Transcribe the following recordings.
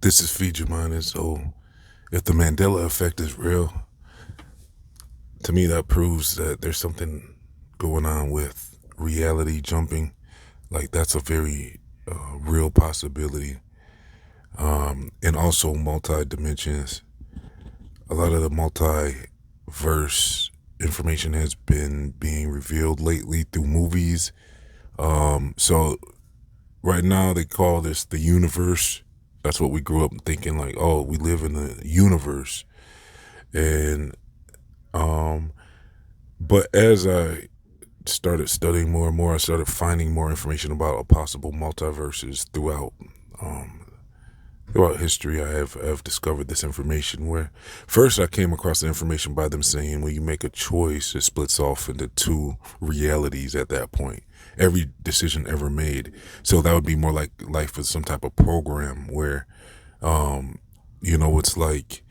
This is Feature Minded. So, if the Mandela effect is real, to me that proves that there's something going on with reality jumping. Like that's a very real possibility, and also multi dimensions. A lot of the multiverse information has been being revealed lately through movies. So right now they call this the universe. That's what we grew up thinking, like, oh, we live in the universe. And but as I started studying more and more, I started finding more information about possible multiverses throughout history. I have discovered this information where first I came across the information by them saying when you make a choice, it splits off into two realities at that point. Every decision ever made. So that would be more like life as some type of program where, it's like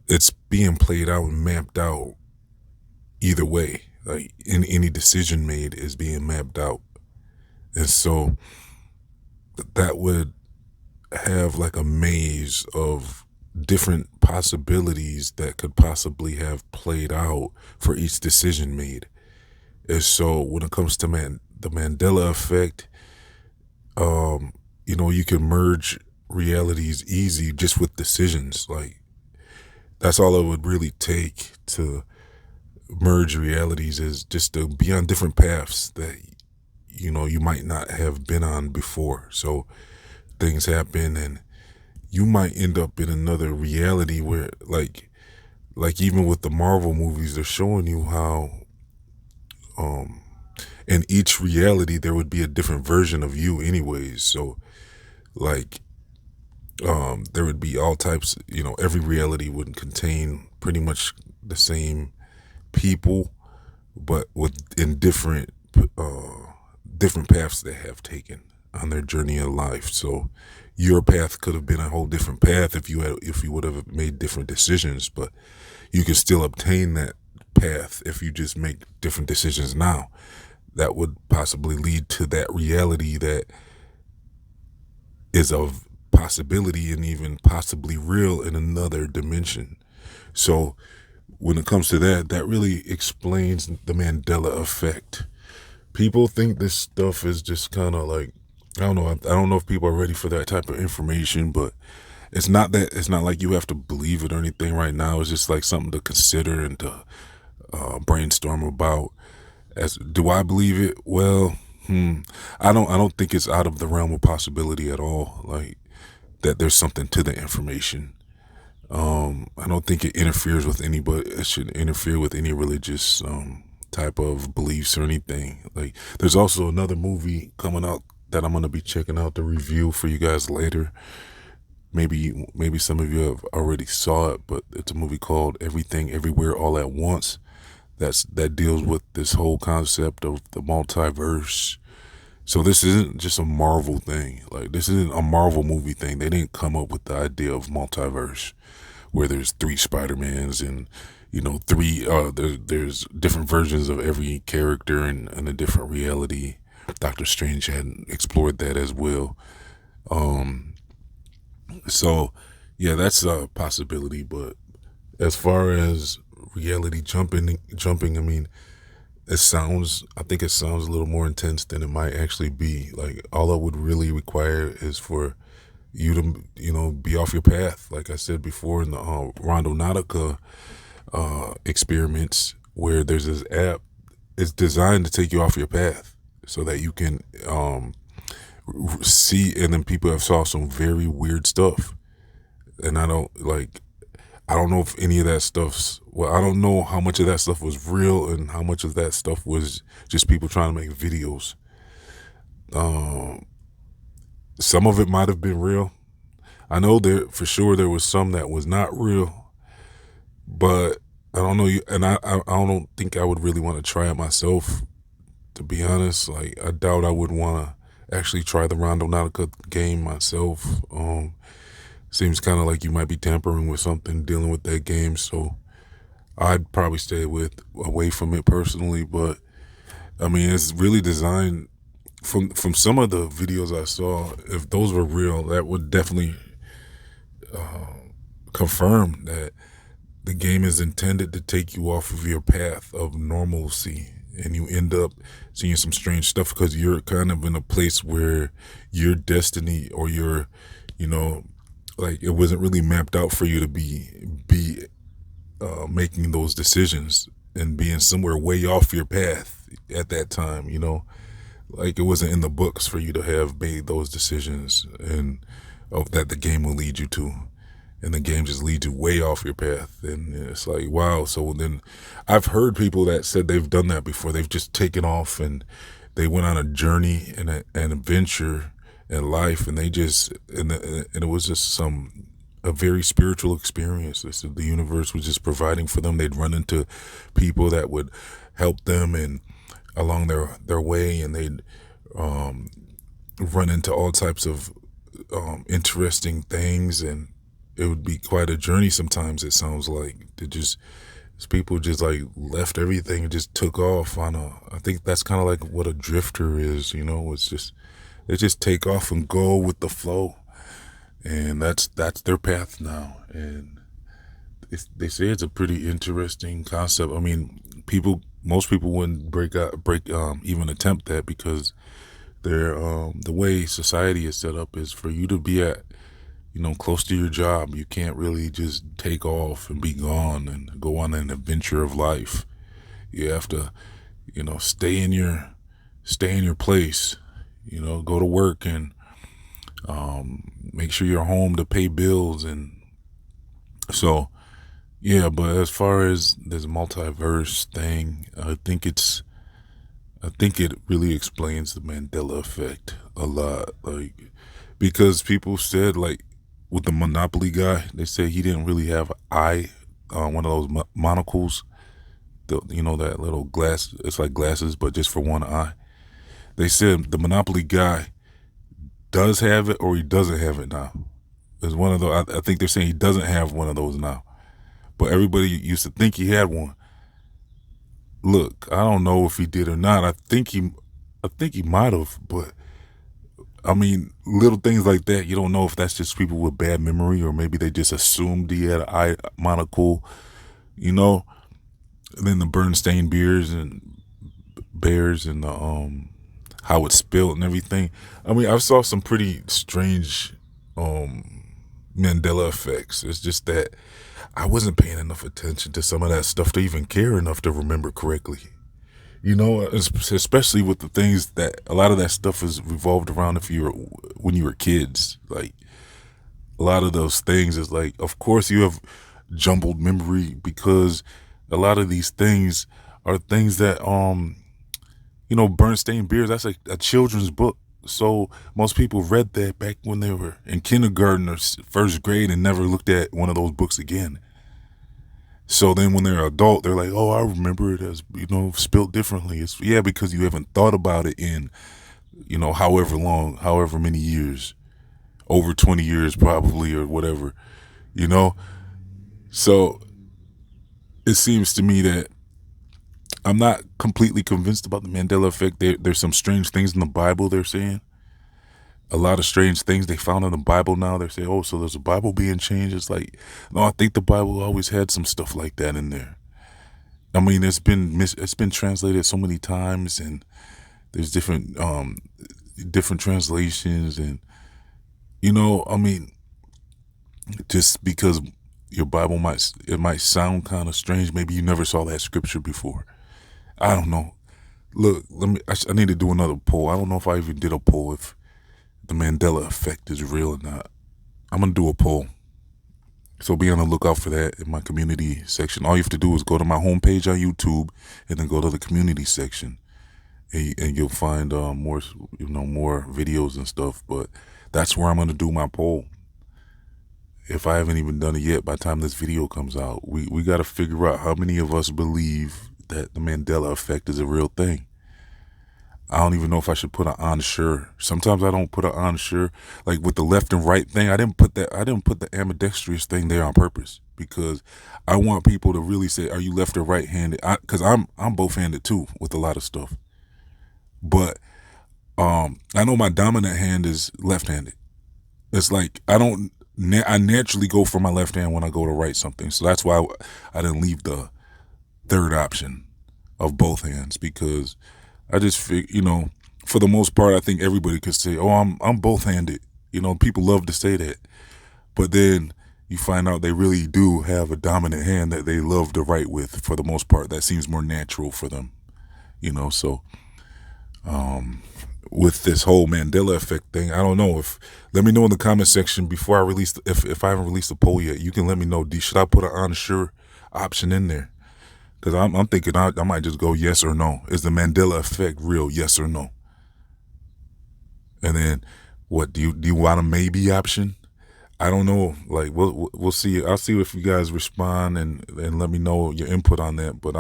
it's being played out and mapped out either way. Like any decision made is being mapped out. And so that would have like a maze of different possibilities that could possibly have played out for each decision made. And so when it comes to the Mandela effect, you can merge realities easy just with decisions. Like that's all it would really take to merge realities, is just to be on different paths that you might not have been on before. So things happen and you might end up in another reality where like even with the Marvel movies, they're showing you how in each reality there would be a different version of you anyways. So like there would be all types, every reality would contain pretty much the same people, but in different paths they have taken on their journey of life. So your path could have been a whole different path if you would have made different decisions, but you can still obtain that path if you just make different decisions now. That would possibly lead to that reality that is of possibility and even possibly real in another dimension. So when it comes to that, that really explains the Mandela effect. People think this stuff is just kind of like, I don't know. I don't know if people are ready for that type of information, but it's not like you have to believe it or anything right now. It's just like something to consider and to brainstorm about. Do I believe it? Well, I don't think it's out of the realm of possibility at all. Like that there's something to the information. I don't think it interferes with anybody. It should interfere with any religious type of beliefs or anything. Like there's also another movie coming out that I'm going to be checking out the review for you guys later. Maybe some of you have already saw it, but it's a movie called Everything Everywhere All at Once. That deals with this whole concept of the multiverse. So this isn't just a Marvel thing. Like this isn't a Marvel movie thing. They didn't come up with the idea of multiverse where there's 3 Spider-Mans and there's different versions of every character in a different reality. Doctor Strange had explored that as well. So yeah, that's a possibility. But as far as reality jumping, I mean, I think it sounds a little more intense than it might actually be. Like all it would really require is for you to, be off your path. Like I said before in the Rondo Nautica experiments, where there's this app, it's designed to take you off your path so that you can see. And then people have saw some very weird stuff, and I don't know if any of that I don't know how much of that stuff was real and how much of that stuff was just people trying to make videos. Some of it might have been real. I know for sure there was some that was not real, but I don't know. And I don't think I would really want to try it myself, to be honest. Like I doubt I would want to actually try the Rondo Nautica game myself. Seems kind of like you might be tampering with something dealing with that game, so I'd probably stay away from it personally. But I mean, it's really designed from some of the videos I saw. If those were real, that would definitely confirm that the game is intended to take you off of your path of normalcy, and you end up seeing some strange stuff because you're kind of in a place where your destiny or your, you know, like it wasn't really mapped out for you to be making those decisions and being somewhere way off your path at that time, like it wasn't in the books for you to have made those decisions and of that the game will lead you to, and the game just leads you way off your path. And it's like, wow. So then I've heard people that said they've done that before. They've just taken off and they went on a journey and an adventure in life, and they just and it was just a very spiritual experience. They said the universe was just providing for them. They'd run into people that would help them and along their way, and they'd run into all types of interesting things, and it would be quite a journey sometimes. It sounds like people just like left everything and just took off on I think that's kind of like what a drifter is, it's just, they just take off and go with the flow, and that's their path now. And they say it's a pretty interesting concept. I mean, most people wouldn't even attempt that, because they're the way society is set up is for you to be at close to your job. You can't really just take off and be gone and go on an adventure of life. You have to stay in your place, go to work and make sure you're home to pay bills. And so yeah, but as far as this multiverse thing, I think it really explains the Mandela effect a lot. Like, because people said, like, with the Monopoly guy, they said he didn't really have an eye, one of those monocles, that little glass, it's like glasses, but just for one eye. They said the Monopoly guy does have it or he doesn't have it now. It's one of those, I think they're saying he doesn't have one of those now. But everybody used to think he had one. Look, I don't know if he did or not. I think he might have, but I mean, little things like that, you don't know if that's just people with bad memory, or maybe they just assumed he had an eye monocle, And then the Bernstein beers and bears and the how it's spilled and everything. I mean, I saw some pretty strange Mandela effects. It's just that I wasn't paying enough attention to some of that stuff to even care enough to remember correctly. Especially with the things that a lot of that stuff is revolved around when you were kids. Like, a lot of those things is like, of course you have jumbled memory, because a lot of these things are things that, Bernstein Beers, that's a children's book. So most people read that back when they were in kindergarten or first grade and never looked at one of those books again. So then when they're adult, they're like, oh, I remember it as, spelled differently. It's because you haven't thought about it in, however many years, over 20 years probably, or whatever, So it seems to me that I'm not completely convinced about the Mandela effect. There's some strange things in the Bible they're saying. A lot of strange things they found in the Bible now. They're saying, oh, so there's a Bible being changed. It's like, no, I think the Bible always had some stuff like that in there. I mean, it's been translated so many times, and there's different translations, and I mean, just because your Bible might sound kind of strange, maybe you never saw that scripture before. I don't know. Look, I need to do another poll. I don't know if I even did a poll if the Mandela effect is real or not. I'm going to do a poll. So be on the lookout for that in my community section. All you have to do is go to my homepage on YouTube and then go to the community section. And you'll find more videos and stuff. But that's where I'm going to do my poll. If I haven't even done it yet, by the time this video comes out, we got to figure out how many of us believe that the Mandela effect is a real thing. I don't even know if I should put an unsure. Sometimes I don't put an unsure. Like with the left and right thing, I didn't put the ambidextrous thing there on purpose, because I want people to really say, are you left or right handed? Because I'm both handed too with a lot of stuff. But I know my dominant hand is left handed. It's like, I don't I naturally go for my left hand when I go to write something. So that's why I didn't leave the third option of both hands, because I just feel, for the most part, I think everybody could say, "Oh, I'm both handed." People love to say that, but then you find out they really do have a dominant hand that they love to write with. For the most part, that seems more natural for them. So with this whole Mandela effect thing, I don't know. If let me know in the comment section before I release, if I haven't released a poll yet, you can let me know. Should I put an unsure option in there? Because I'm thinking I might just go yes or no. Is the Mandela effect real? Yes or no? And then what do you want a maybe option? I don't know. Like we'll see. I'll see if you guys respond and let me know your input on that. But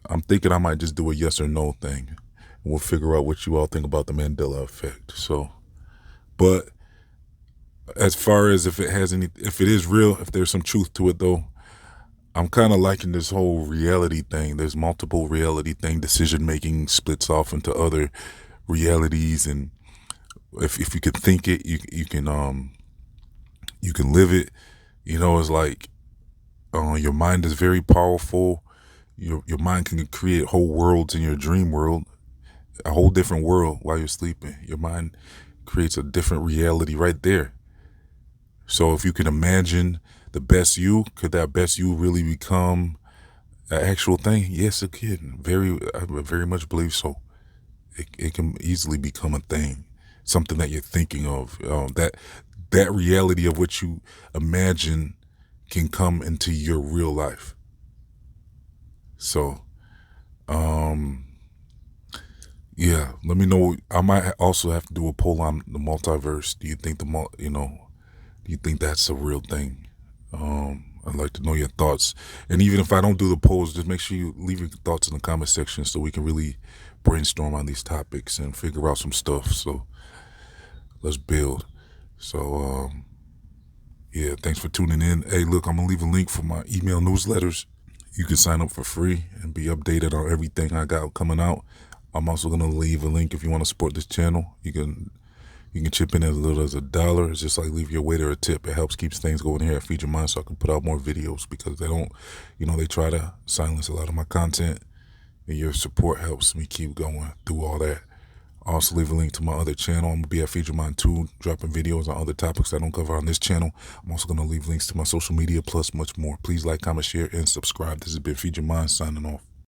I'm thinking I might just do a yes or no thing, and we'll figure out what you all think about the Mandela effect. So, but as far as if it is real, if there's some truth to it though, I'm kind of liking this whole reality thing. There's multiple reality thing. Decision making splits off into other realities, and if you can think it, you can live it. It's like your mind is very powerful. Your mind can create whole worlds in your dream world, a whole different world while you're sleeping. Your mind creates a different reality right there. So if you can imagine the best you, could that best you really become an actual thing? Yes, it can. I very much believe so. It can easily become a thing, something that you're thinking of. That reality of what you imagine can come into your real life. So, yeah, let me know. I might also have to do a poll on the multiverse. Do you think do you think that's a real thing? I'd like to know your thoughts. And even if I don't do the polls, just make sure you leave your thoughts in the comment section so we can really brainstorm on these topics and figure out some stuff. So let's build. So, yeah, thanks for tuning in. Hey, look, I'm going to leave a link for my email newsletters. You can sign up for free and be updated on everything I got coming out. I'm also going to leave a link if you want to support this channel. You can chip in as little as $1. It's just like leave your waiter a tip. It helps keeps things going here at Feed Your Mind so I can put out more videos, because they don't, they try to silence a lot of my content, and your support helps me keep going through all that. I'll also leave a link to my other channel. I'm going to be at Feed Your Mind 2, dropping videos on other topics I don't cover on this channel. I'm also going to leave links to my social media plus much more. Please like, comment, share, and subscribe. This has been Feed Your Mind signing off.